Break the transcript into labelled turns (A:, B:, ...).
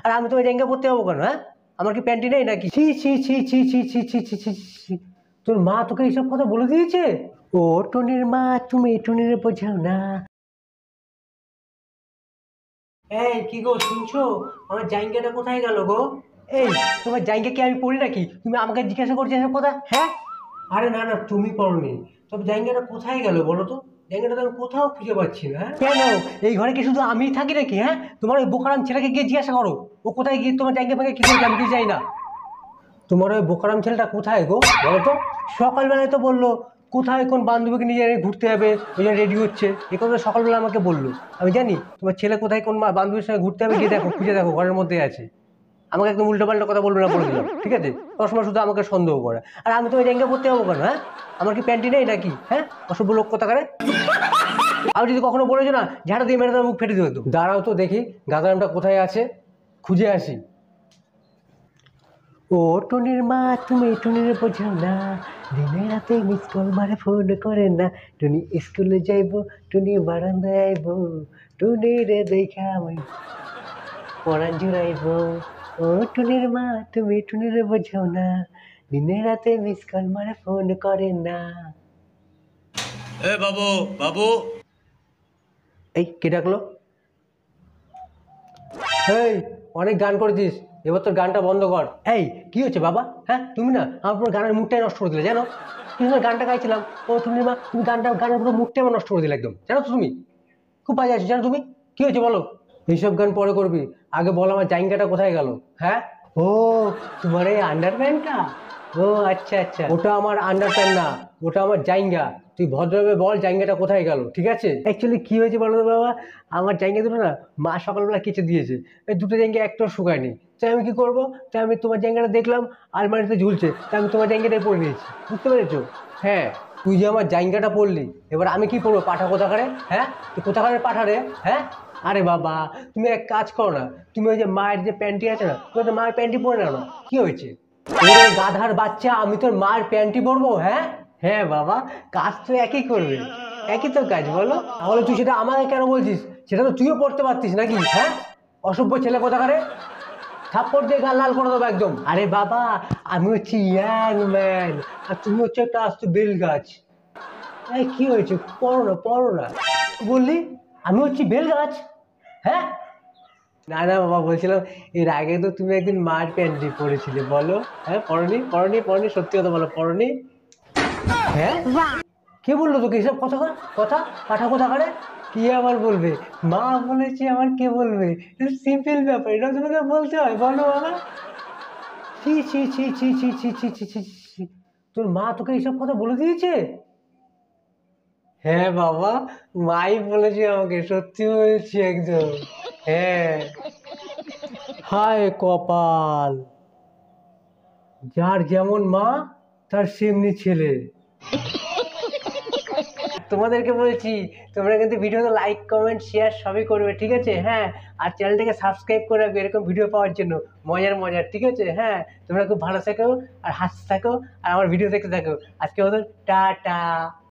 A: আর আমি তোমার জায়গা পড়তে যাবো কেন? হ্যাঁ, আমার কি প্যান্টি নেই নাকি? ছি ছি ছি ছি ছি ছি ছি ছি ছি ছি। তোর মা তোকে এইসব কথা বলে দিয়েছে? ও টুনির মা, তুমি টুনির বোঝাও না। এই কি গো, শুনছো? আমার জায়গাটা কোথায় গেল গো? এই, তোমার জায়গা কি আমি পড়ি নাকি? তুমি আমাকে জিজ্ঞাসা করছো এসব কথা? হ্যাঁ, আরে না না, তুমি পড়নি। তবে জায়গাটা কোথায় গেল বলো তো? জায়গাটা তো আমি কোথাও খুঁজে পাচ্ছি না। হ্যাঁ কেন, এই ঘরে কি শুধু আমিই থাকি নাকি? হ্যাঁ, তোমার ওই বোকারাম ছেলেকে গিয়ে জিজ্ঞাসা করো ও কোথায় গিয়ে তোমার জায়গা ফাঁকে কি করেছে, আমি কি যাই না। তোমার ওই বোকারাম ছেলেটা কোথায় গো বলো তো? সকালবেলায় তো বললো কোথায় কোন বান্ধবীকে নিয়ে ঘুরতে যাবে, ওই জন্য রেডি হচ্ছে। এই কথা সকালবেলা আমাকে বললো। আমি জানি তোমার ছেলে কোথায় কোন বান্ধবীর সঙ্গে ঘুরতে যাবে, গিয়ে দেখো, খুঁজে দেখো, ঘরের মধ্যে আছে। আমাকে একদম উল্টোপাল্টা কথা বলবে না, বলে দিলাম, ঠিক আছে? সবসময় শুধু আমাকে সন্দেহ করে। আর আমি তো ওই জায়গা পড়তে যাবো কেন? হ্যাঁ, আমার কি প্যান্টি নেই নাকি? হ্যাঁ, অসভ্য লোক কথা করে। আমি যদি কখনো বলেছো না, ঝাড়া দিয়ে মেরে তোমার মুখ ফেটে দেবো। দাঁড়াও তো দেখি গাঁদারামটা কোথায় আছে, খুঁজে আসি। ও টুনির মা, তুমি টুনির বোঝাও না, দিনে রাতে মিস কল মারে ফোন করে না। টুনি স্কুলে যাইব, টুনি বারান্দায় আইব, টুনি রে দেখা আমি পরাণ জুড়াইব। ও টুনির মা, তুমি টুনির বোঝাও না, দিনে রাতে মিস কল মারে ফোন করে না।
B: এ বাবু বাবু,
A: এই কে ডাকলো? এই, অনেক গান করেছিস, এবার তোর গানটা বন্ধ কর। এই কি হচ্ছে বাবা? হ্যাঁ, তুমি না আমার পুরো গানের মুডটাই নষ্ট করে দিলে, জানো? তুমি না গানটা গাইছিলাম, ও তুমি মা, তুমি গানের পুরো মুডটাই আমার নষ্ট করে দিলে একদম, জানো তো? তুমি খুব বাজে আছো, জানো তুমি? কি হয়েছে বলো? এইসব গান পরে করবি, আগে বল আমার জাইঙ্গাটা কোথায় গেল। হ্যাঁ, ও তোমার এই আন্ডারপ্যান্টটা? ও আচ্ছা আচ্ছা, ওটা আমার আন্ডারপ্যান্ট না, ওটা আমার জাইঙ্গা। তুই ভদ্রভাবে বল জাইঙ্গাটা কোথায় গেল, ঠিক আছে? অ্যাকচুয়ালি কি হয়েছে বলো তো বাবা, আমার জাইঙ্গা দুটো না মা সকালবেলা কেচে দিয়েছে, এই দুটো জায়গা একটাও শুকায়নি। তাই আমি কি করবো, তাই আমি তোমার জায়গাটা দেখলাম আলমারিতে ঝুলছে, তাই আমি তোমার জায়গাটাই পরে নিয়েছি, বুঝতে পেরেছো? হ্যাঁ, তুই যে আমার জায়গাটা পড়লি, এবার আমি কি পড়বো? পাঠা কোথাকারে? হ্যাঁ, তুই কোথাকারে পাঠারে? হ্যাঁ, আরে বাবা, তুমি এক কাজ করো না, তুমি ওই যে মায়ের যে প্যান্টি আছে না, তুমি তো মায়ের প্যান্টি পরে নাও না, কি হয়েছে? ওরে গাধার বাচ্চা, আমি তোর মায়ের প্যান্টি পরবো? হ্যাঁ, হ্যাঁ বাবা, কাজ তো একই করবে, একই তো কাজ, বলো? তাহলে তুই সেটা আমাকে কেন বলছিস? সেটা তো তুইও পড়তে পারতিস নাকি? হ্যাঁ, অসভ্য ছেলে কোথাকারে, থাপ্পড় দিয়ে গাল লাল করে দেবো একদম। আরে বাবা, আমি হচ্ছি ইয়াং ম্যান, আর তুমি হচ্ছে একটা আস্ত বেল গাছ। এই কি হয়েছে, পড়ো না পড়ো না। কি বললি? আমি হচ্ছি বেল গাছ? হ্যাঁ, না না বাবা, বলছিলাম এর আগে তো তুমি একদিন মার প্যান্টি পরেছিলে, বলো? হ্যাঁ, পড়নি পড়নি পড়নি, সত্যি কথা বলো, পড়নি? হ্যাঁ, কে বললো তোকে এসব কথা? কথা পাঠা কোথা করে? কি আবার বলবে? মা বলেছে আমার, কে বলবে? সিম্পল ব্যাপার, এটা তোমাকে বলতে হয়, বলো বাবা? ছি ছি ছি ছি ছি ছি ছি ছি ছি ছি। তোর মা তোকে এইসব কথা বলে দিয়েছে? হ্যাঁ বাবা, মাই বলেছে আমাকে, সত্যি বলছি একদম। হ্যাঁ, হায় কপাল, যার যেমন মা তার সেমনি ছেলে। তোমাদেরকে বলছি, তোমরা কিন্তু ভিডিওতে লাইক কমেন্ট শেয়ার সবই করবে, ঠিক আছে? হ্যাঁ, আর চ্যানেলটাকে সাবস্ক্রাইব করে রাখবে এরকম ভিডিও পাওয়ার জন্য, মজার মজার, ঠিক আছে? হ্যাঁ, তোমরা খুব ভালো থাকো আর হাসতে থাকো, আর আমার ভিডিও দেখতে থাকো। আজকে মতন টাটা।